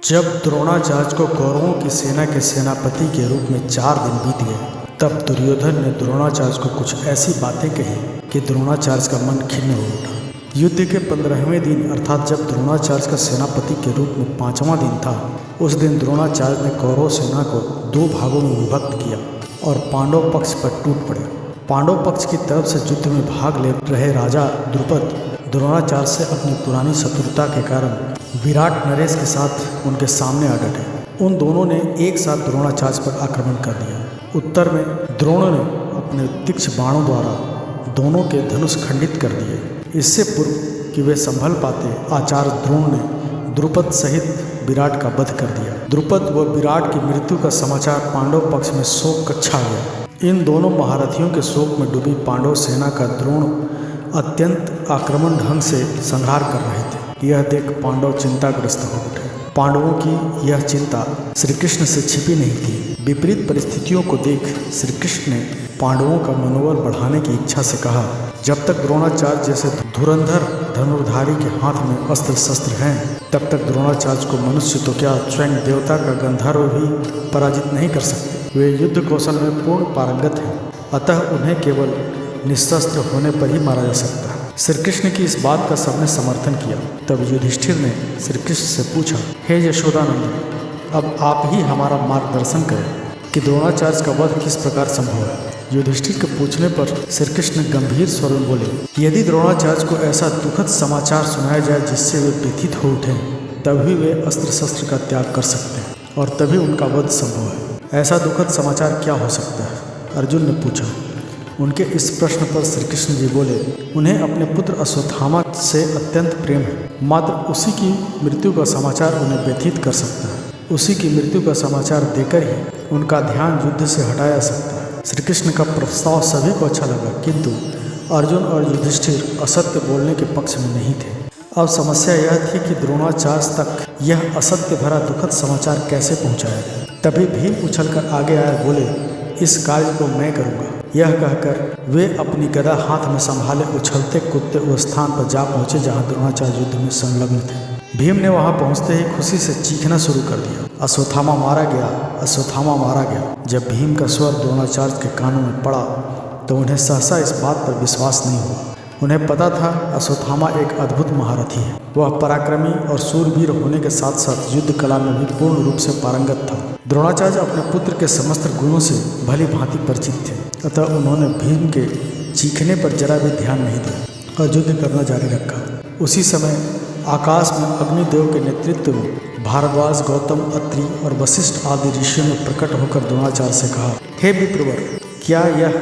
जब द्रोणाचार्य को कौरवों की सेना के सेनापति के रूप में 4 दिन बीत गए, तब दुर्योधन ने द्रोणाचार्य को कुछ ऐसी बातें कही कि द्रोणाचार्य का मन खिन्न हो उठा। युद्ध के 15वें दिन अर्थात जब द्रोणाचार्य का सेनापति के रूप में 5वां दिन था, उस दिन द्रोणाचार्य ने कौरव सेना को 2 भागों में विभक्त किया और पांडव पक्ष पर टूट पड़े। पांडव पक्ष की तरफ से युद्ध में भाग ले रहे राजा द्रुपद द्रोणाचार्य से अपनी पुरानी शत्रुता के कारण विराट नरेश के साथ उनके सामने आ डटे। उन दोनों ने एक साथ द्रोणाचार्य पर आक्रमण कर दिया। उत्तर में द्रोण ने अपने तीक्ष्ण बाणों द्वारा दोनों के धनुष खंडित कर दिए। इससे पूर्व कि वे संभल पाते, आचार्य द्रोण ने द्रुपद सहित विराट का वध कर दिया। द्रुपद व विराट की मृत्यु का समाचार पांडव पक्ष में शोक का छा गया। इन दोनों महारथियों के शोक में डूबी पांडव सेना का द्रोण अत्यंत आक्रमण ढंग से संहार कर रहे थे। यह देख पांडव चिंताग्रस्त हो उठे। पांडवों की यह चिंता श्री कृष्ण से छिपी नहीं थी। विपरीत परिस्थितियों को देख श्री कृष्ण ने पांडवों का मनोबल बढ़ाने की इच्छा से कहा, जब तक द्रोणाचार्य जैसे धुरंधर धनुर्धारी के हाथ में अस्त्र शस्त्र हैं, तब तक द्रोणाचार्य को मनुष्य तो क्या स्वयं देवता का गंधर्व भी पराजित नहीं कर सकते। वे युद्ध कौशल में पूर्ण पारंगत हैं, अतः उन्हें केवल निशस्त्र होने पर ही मारा जा सकता है। श्री कृष्ण की इस बात का सबने समर्थन किया। तब युधिष्ठिर ने श्री कृष्ण से पूछा, हे यशोदानंदन, अब आप ही हमारा मार्गदर्शन करें कि द्रोणाचार्य का वध किस प्रकार संभव है। युधिष्ठिर के पूछने पर श्री कृष्ण गंभीर स्वर में बोले, यदि द्रोणाचार्य को ऐसा दुखद समाचार सुनाया जाए जिससे वे व्यथित हो उठें, तभी वे अस्त्र शस्त्र का त्याग कर सकते हैं और तभी उनका वध संभव है। ऐसा दुखद समाचार क्या हो सकता है? अर्जुन ने पूछा। उनके इस प्रश्न पर श्री कृष्ण जी बोले, उन्हें अपने पुत्र अश्वत्थामा से अत्यंत प्रेम है। मात्र उसी की मृत्यु का समाचार उन्हें व्यथित कर सकता है। उसी की मृत्यु का समाचार देकर ही उनका ध्यान युद्ध से हटाया जा सकता है। श्री कृष्ण का प्रस्ताव सभी को अच्छा लगा, किंतु अर्जुन और युधिष्ठिर असत्य बोलने के पक्ष में नहीं थे। अब समस्या यह थी कि द्रोणाचार्य तक यह असत्य भरा दुखद समाचार कैसे पहुँचाया जाए। तभी भीम उछलकर आगे आए, बोले, इस कार्य को मैं करूँगा। यह कहकर वे अपनी गदा हाथ में संभाले उछलते कूदते उस स्थान पर जा पहुँचे जहाँ द्रोणाचार्य युद्ध में संलग्न थे। भीम ने वहाँ पहुँचते ही खुशी से चीखना शुरू कर दिया, अश्वत्थामा मारा गया, अश्वत्थामा मारा गया। जब भीम का स्वर द्रोणाचार्य के कानों में पड़ा तो उन्हें सहसा इस बात पर विश्वास नहीं हुआ। उन्हें पता था अश्वत्थामा एक अद्भुत महारथी है। वह पराक्रमी और शूरवीर होने के साथ साथ युद्ध कला में भी पूर्ण रूप से पारंगत था। द्रोणाचार्य अपने पुत्र के समस्त गुणों से भली भांति परिचित थे, अतः उन्होंने भीम के चीखने पर जरा भी ध्यान नहीं दिया और युद्ध करना जारी रखा। उसी समय आकाश में अग्निदेव के नेतृत्व में भारद्वाज, गौतम, अत्रि और वशिष्ठ आदि ऋषियों ने प्रकट होकर द्रोणाचार्य से कहा, हे विप्रवर, क्या यह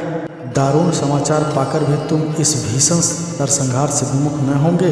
दारुण समाचार पाकर भी तुम इस भीषण नरसंहार से विमुख न होंगे?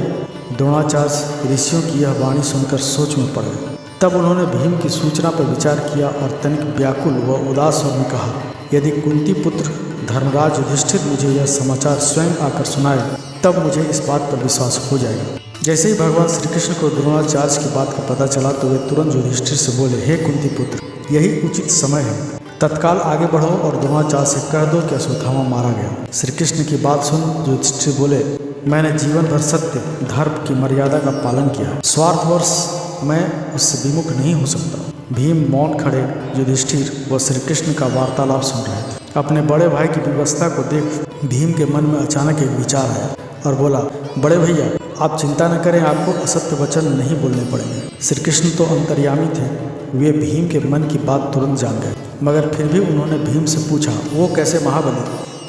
द्रोणाचार्य ऋषियों की यह वाणी सुनकर सोच में पड़ गए। तब उन्होंने भीम की सूचना पर विचार किया और तनिक व्याकुल व उदास स्वर में कहा, यदि कुंती पुत्र धर्मराज युधिष्ठिर मुझे यह समाचार स्वयं आकर सुनाए, तब मुझे इस बात पर विश्वास हो जाएगा। जैसे ही भगवान श्री कृष्ण को द्रोणाचार्य की बात का पता चला तो वे तुरंत युधिष्ठिर से बोले, हे कुंती पुत्र, यही उचित समय है। तत्काल आगे बढ़ो और द्रोणाचार्य से कह दो कि अश्वत्थामा मारा गया। श्री कृष्ण की बात सुन युधिष्ठिर बोले, मैंने जीवन भर सत्य धर्म की मर्यादा का पालन किया है। स्वार्थवश मैं उससे विमुख नहीं हो सकता। भीम मौन खड़े युधिष्ठिर व श्री कृष्ण का वार्तालाप सुन रहे थे। अपने बड़े भाई की व्यवस्था को देख भीम के मन में अचानक एक विचार आया और बोला, बड़े भैया, आप चिंता न करें, आपको असत्य वचन नहीं बोलने पड़ेंगे। श्री कृष्ण तो अंतर्यामी थे, वे भीम के मन की बात तुरंत जान गए, मगर फिर भी उन्होंने भीम से पूछा, वो कैसे महाबली?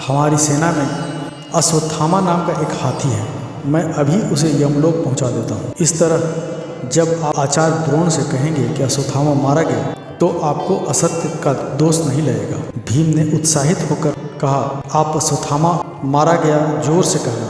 हमारी सेना में अश्वत्थामा नाम का एक हाथी है, मैं अभी उसे यमलोक पहुंचा देता हूँ। इस तरह जब आप आचार्य द्रोण से कहेंगे कि अश्वत्थामा मारा गया तो आपको असत्य का दोष नहीं लगेगा। भीम ने उत्साहित होकर कहा, आप अश्वत्थामा मारा गया जोर से कहना,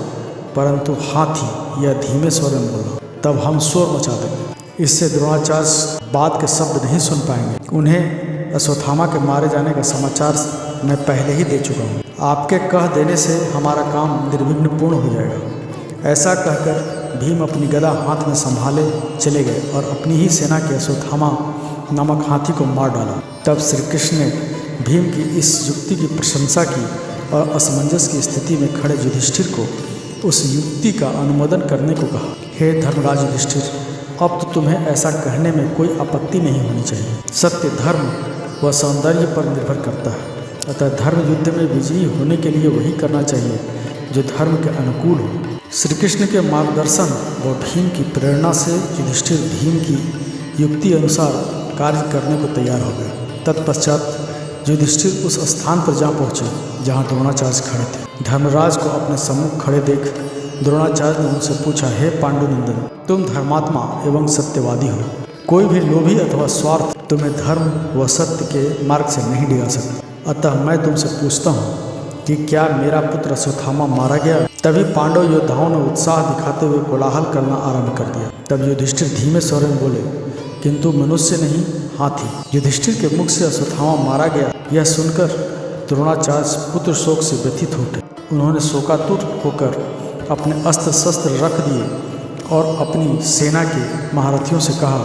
परंतु हाथी यह धीमे स्वर में बोला, तब हम शोर मचा देंगे। इससे द्रोणाचार्य बात के शब्द नहीं सुन पाएंगे। उन्हें अश्वत्थामा के मारे जाने का समाचार मैं पहले ही दे चुका हूँ। आपके कह देने से हमारा काम निर्विघ्न पूर्ण हो जाएगा। ऐसा कहकर भीम अपनी गदा हाथ में संभाले चले गए और अपनी ही सेना के अश्वत्थामा नामक हाथी को मार डाला। तब श्री कृष्ण ने भीम की इस युक्ति की प्रशंसा की और असमंजस की स्थिति में खड़े युधिष्ठिर को उस युक्ति का अनुमोदन करने को कहा, हे धर्मराज युधिष्ठिर, अब तो तुम्हें ऐसा कहने में कोई आपत्ति नहीं होनी चाहिए। सत्य, धर्म व सौंदर्य पर निर्भर करता है, अतः धर्म युद्ध में विजयी होने के लिए वही करना चाहिए जो धर्म के अनुकूल हो। श्री कृष्ण के मार्गदर्शन व भीम की प्रेरणा से युधिष्ठिर भीम की युक्ति अनुसार कार्य करने को तैयार हो गए। तत्पश्चात युधिष्ठिर उस स्थान पर जा पहुँचे जहाँ द्रोणाचार्य खड़े थे। धर्मराज को अपने सम्मुख खड़े देख द्रोणाचार्य ने उनसे पूछा, हे पांडुनंदन, तुम धर्मात्मा एवं सत्यवादी हो। कोई भी लोभी अथवा स्वार्थ तुम्हें धर्म व सत्य के मार्ग से नहीं डिगा सकता। अतः मैं तुमसे पूछता हूँ कि क्या मेरा पुत्र अश्वत्थामा मारा गया? तभी पांडव योद्धाओं ने उत्साह दिखाते हुए कोलाहल करना आरंभ कर दिया। तब युधिष्ठिर धीमे स्वर में बोले, किंतु मनुष्य नहीं, हाथी। युधिष्ठिर के मुख से अश्वत्थामा मारा गया यह सुनकर द्रोणाचार्य पुत्र शोक से व्यथित हो उठे। उन्होंने शोकातुर होकर अपने अस्त्र शस्त्र रख दिए और अपनी सेना के महारथियों से कहा,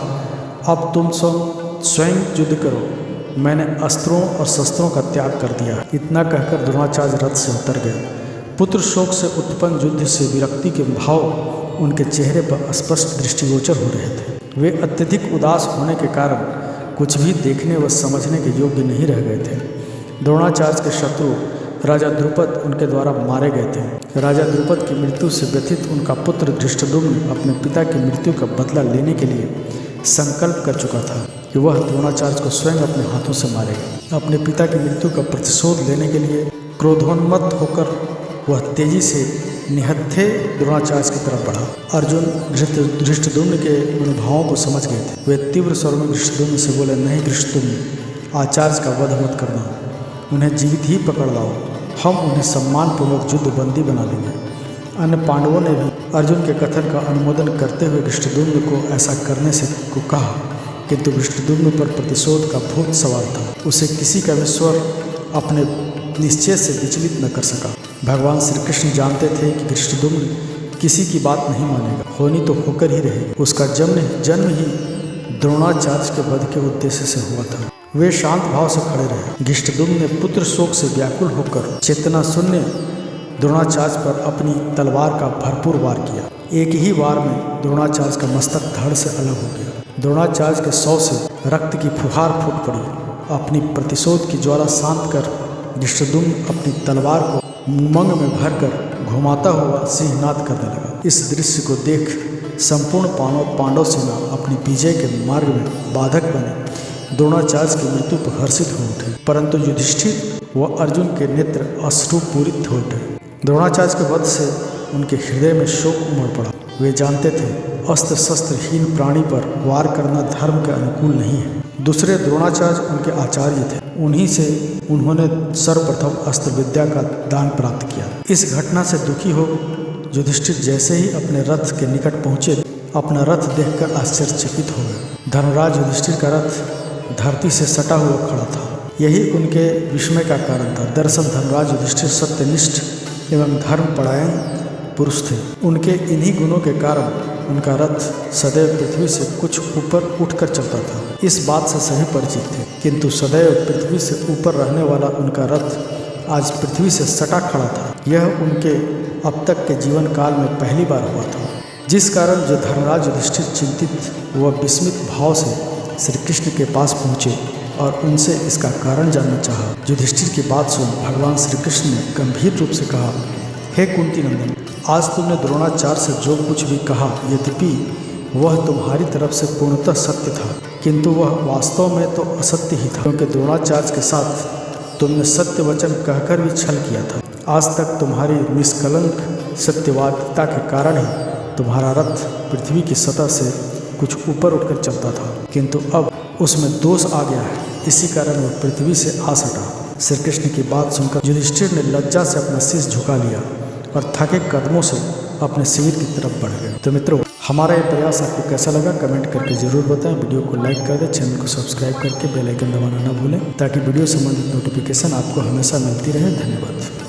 अब तुम स्वयं युद्ध करो, मैंने अस्त्रों और शस्त्रों का त्याग कर दिया। इतना कहकर द्रोणाचार्य रथ से उतर गए। पुत्र शोक से उत्पन्न युद्ध से विरक्ति के भाव उनके चेहरे पर स्पष्ट दृष्टिगोचर हो रहे थे। वे अत्यधिक उदास होने के कारण कुछ भी देखने व समझने के योग्य नहीं रह गए थे। द्रोणाचार्य के शत्रु राजा द्रुपद उनके द्वारा मारे गए थे। राजा द्रुपद की मृत्यु से व्यथित उनका पुत्र धृष्टद्युम्न अपने पिता की मृत्यु का बदला लेने के लिए संकल्प कर चुका था कि वह द्रोणाचार्य को स्वयं अपने हाथों से मारेगा। अपने पिता की मृत्यु का प्रतिशोध लेने के लिए क्रोधोन्मत्त होकर वह तेजी से निहत्थे द्रोणाचार्य की तरफ बढ़ा। अर्जुन धृष्टद्युम्न के मनोभावों को समझ गए थे। वे तीव्र स्वर में धृष्टद्युम्न से बोले, नहीं धृष्टद्युम्न, आचार्य का वध मत करना, उन्हें जीवित ही पकड़ लाओ, हम उन्हें सम्मानपूर्वक युद्धबंदी बना लेंगे। अन्य पांडवों ने भी अर्जुन के कथन का अनुमोदन करते हुए धृष्टद्युम्न को ऐसा करने से को कहा, किंतु धृष्टद्युम्न पर प्रतिशोध का भूत सवार था। उसे किसी का भी स्वर अपने निश्चय से विचलित न कर सका। भगवान श्री कृष्ण जानते थे कि धृष्टद्युम्न किसी की बात नहीं मानेगा, होनी तो होकर ही रहेगी। उसका जन्म ही द्रोणाचार्य के वध के उद्देश्य से हुआ था। वे शांत भाव से खड़े रहे। धृष्टद्युम्न ने पुत्र शोक से व्याकुल होकर चेतना शून्य द्रोणाचार्य पर अपनी तलवार का भरपूर वार किया। एक ही वार में द्रोणाचार्य का मस्तक धड़ से अलग हो गया। द्रोणाचार्य के शव से रक्त की फुहार फूट पड़ी। अपनी प्रतिशोध की ज्वाला शांत कर धृष्टद्युम्न अपनी तलवार को उमंग में भरकर घुमाता हुआ सिंहनाद करने लगा। इस दृश्य को देख संपूर्ण पांडव सेना अपनी विजय के मार्ग में बाधक बने द्रोणाचार्य की मृत्यु पर हर्षित हो उठे, परंतु युधिष्ठिर व अर्जुन के नेत्र अश्रुपूरित हो उठे। द्रोणाचार्य के वध से उनके हृदय में शोक उमड़ पड़ा। वे जानते थे अस्त्र शस्त्रहीन प्राणी पर वार करना धर्म के अनुकूल नहीं है। दूसरे द्रोणाचार्य उनके आचार्य थे, उन्हीं से उन्होंने सर्वप्रथम अस्त्र विद्या का दान प्राप्त किया। इस घटना से दुखी हो युधिष्ठिर जैसे ही अपने रथ के निकट पहुँचे, अपना रथ देखकर आश्चर्यचकित हो गए। धर्मराज युधिष्ठिर का रथ धरती से सटा हुआ खड़ा था। यही उनके विस्मय का कारण था। दरअसल धर्मराज युधिष्ठिर सत्यनिष्ठ एवं धर्मपरायण पुरुष थे। उनके इन्हीं गुणों के कारण उनका रथ सदैव पृथ्वी से कुछ ऊपर उठकर चलता था। इस बात से सभी परिचित थे, किंतु सदैव पृथ्वी से ऊपर रहने वाला उनका रथ आज पृथ्वी से सटा खड़ा था। यह उनके अब तक के जीवन काल में पहली बार हुआ था, जिस कारण जो धर्मराज युधिष्ठिर चिंतित व विस्मित भाव से श्री कृष्ण के पास पहुँचे और उनसे इसका कारण जानना चाहा। युधिष्ठिर की बात सुन भगवान श्री कृष्ण ने गंभीर रूप से कहा, हे कुंती नंदन, आज तुमने द्रोणाचार्य से जो कुछ भी कहा, यद्यपि वह तुम्हारी तरफ से पूर्णतः सत्य था, किंतु वह वास्तव में तो असत्य ही था, क्योंकि द्रोणाचार्य के साथ तुमने सत्य वचन कहकर भी छल किया था। आज तक तुम्हारी निष्कलंक सत्यवादिता के कारण ही तुम्हारा रथ पृथ्वी की सतह से कुछ ऊपर उठकर चलता था, किंतु अब उसमें दोष आ गया है, इसी कारण वह पृथ्वी से आ सटा। श्री कृष्ण की बात सुनकर युधिष्ठिर ने लज्जा से अपना शीश झुका लिया और थके कदमों से अपने शिविर की तरफ बढ़ गए। तो मित्रों, हमारा ये प्रयास आपको कैसा लगा कमेंट करके जरूर बताएं। वीडियो को लाइक कर दें, चैनल को सब्सक्राइब करके बेल आइकन दबाना न भूलें, ताकि वीडियो संबंधित नोटिफिकेशन आपको हमेशा मिलती रहे। धन्यवाद।